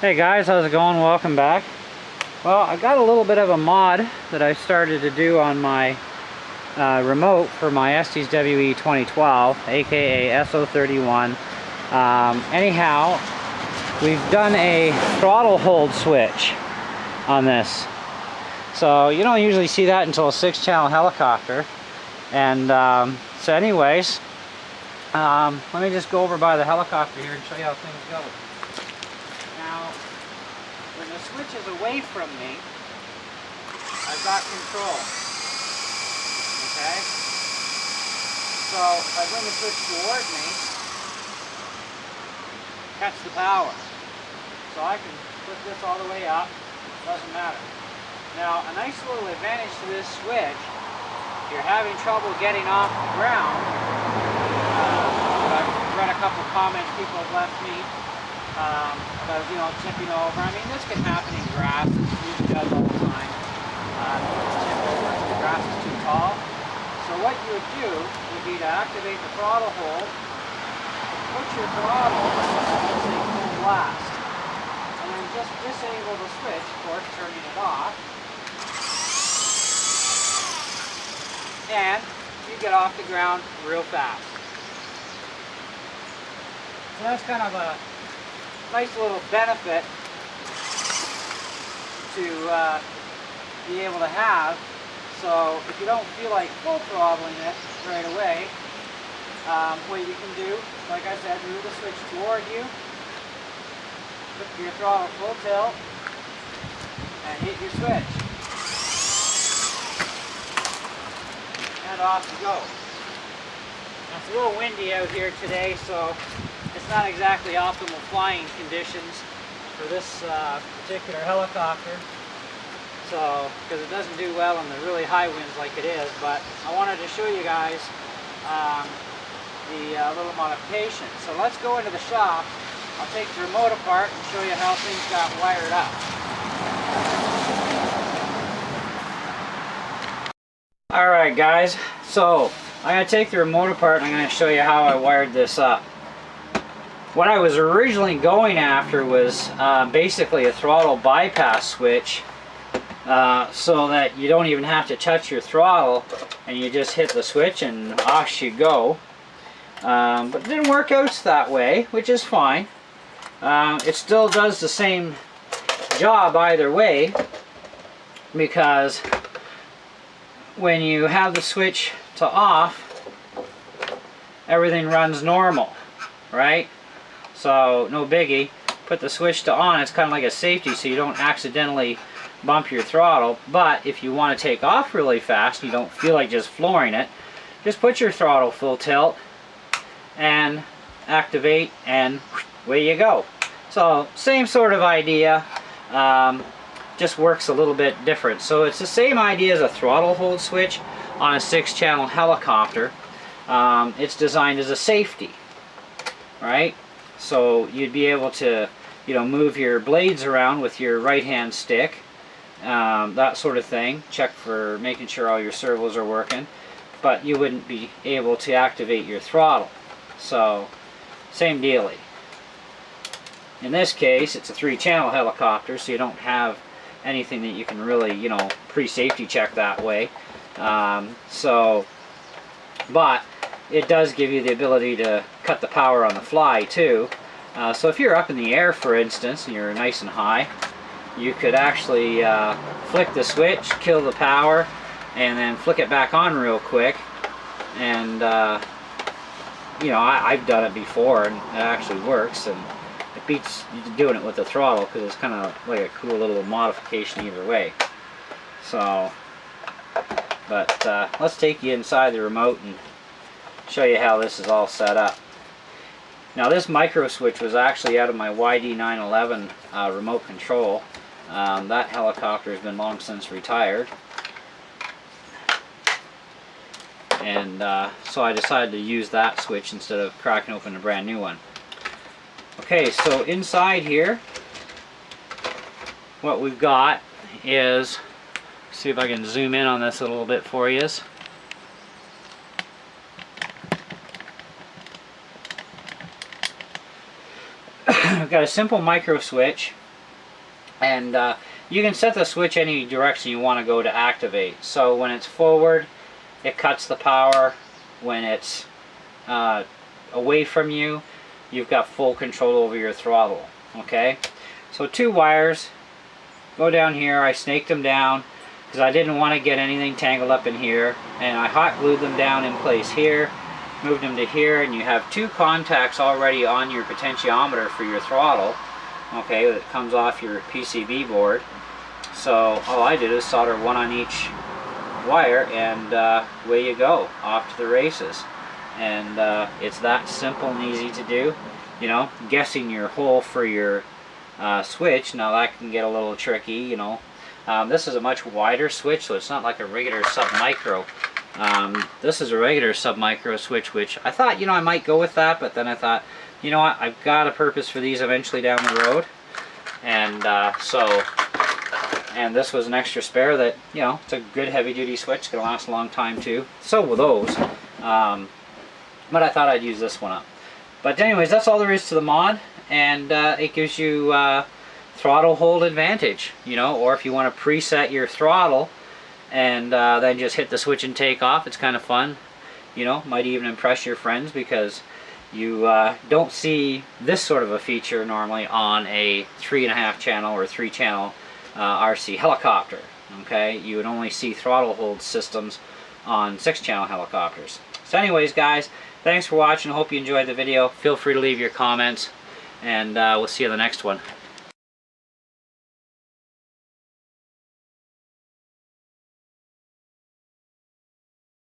Hey guys, how's it going? Welcome back. Well, I got a little bit of a mod that I started to do on my remote for my Estes WE2012, aka SO31. Anyhow, we've done a throttle hold switch on this. So you don't usually see that until a 6-channel helicopter. And so anyways, let me just go over by the helicopter here and show you how things go. Now, when the switch is away from me, I've got control. Okay? So if I bring the switch toward me, catch the power. So I can put this all the way up, doesn't matter. Now, a nice little advantage to this switch, if you're having trouble getting off the ground, I've read a couple comments people have left me about, tipping over. I mean, this can happen in grass. It usually does all the time. Just tip over if the grass is too tall. So what you would do would be to activate the throttle hold, put your throttle on, let's say, full blast, and then just disable the switch, of course, turning it off, and you get off the ground real fast. So that's kind of a nice little benefit to be able to have. So if you don't feel like full throttling it right away, what you can do, like I said, move the switch toward you, put your throttle full tilt, and hit your switch. And off you go. Now, it's a little windy out here today, so it's not exactly optimal flying conditions for this particular helicopter. So, because it doesn't do well in the really high winds like it is, but I wanted to show you guys the little modification. So let's go into the shop. I'll take the remote apart and show you how things got wired up. Alright guys, so I'm going to take the remote apart and I'm going to show you how I wired this up. What I was originally going after was basically a throttle bypass switch, so that you don't even have to touch your throttle and you just hit the switch and off you go. But it didn't work out that way, which is fine. It still does the same job either way, because when you have the switch to off, everything runs normal, right? So no biggie. Put the switch to on, it's kind of like a safety so you don't accidentally bump your throttle. But if you want to take off really fast, you don't feel like just flooring it, just put your throttle full tilt and activate, and away you go. So same sort of idea, just works a little bit different. So it's the same idea as a throttle hold switch on a 6-channel helicopter. It's designed as a safety, right? So you'd be able to, move your blades around with your right hand stick, that sort of thing. Check for making sure all your servos are working, but you wouldn't be able to activate your throttle. So same dealie. In this case, it's a 3-channel helicopter, so you don't have anything that you can really, pre-safety check that way. But it does give you the ability to cut the power on the fly too. So if you're up in the air, for instance, and you're nice and high, you could actually flick the switch, kill the power, and then flick it back on real quick. And I've done it before, and it actually works. And it beats doing it with the throttle, because it's kind of like a cool little modification either way. So, but let's take you inside the remote and show you how this is all set up. Now, this micro switch was actually out of my YD911 remote control. That helicopter has been long since retired, and so I decided to use that switch instead of cracking open a brand new one. Okay, so inside here, what we've got is, see if I can zoom in on this a little bit for you. I've got a simple micro switch And you can set the switch any direction you want to go to activate. So when it's forward, it cuts the power. When it's away from you, you've got full control over your throttle. Okay, so 2 wires go down here. I snaked them down because I didn't want to get anything tangled up in here, and I hot glued them down in place here, moved them to here, and you have 2 contacts already on your potentiometer for your throttle. Okay, that comes off your PCB board. So all I did is solder 1 on each wire, and away you go, off to the races. And it's that simple and easy to do. You know, guessing your hole for your switch, now that can get a little tricky, you know. This is a much wider switch, so it's not like a regular sub-micro. This is a regular sub-micro switch, which I thought, you know, I might go with that, but then I thought, you know what, I've got a purpose for these eventually down the road. And and this was an extra spare that, you know, it's a good heavy-duty switch, it's going to last a long time too. So will those. But I thought I'd use this one up. But anyways, that's all there is to the mod, and it gives you throttle hold advantage, you know, or if you want to preset your throttle and then just hit the switch and take off, it's kind of fun, you know, might even impress your friends, because you don't see this sort of a feature normally on a 3.5 channel or 3 channel RC helicopter. Okay, you would only see throttle hold systems on 6 channel helicopters. So anyways, guys, thanks for watching. I hope you enjoyed the video. Feel free to leave your comments, and we'll see you in the next one.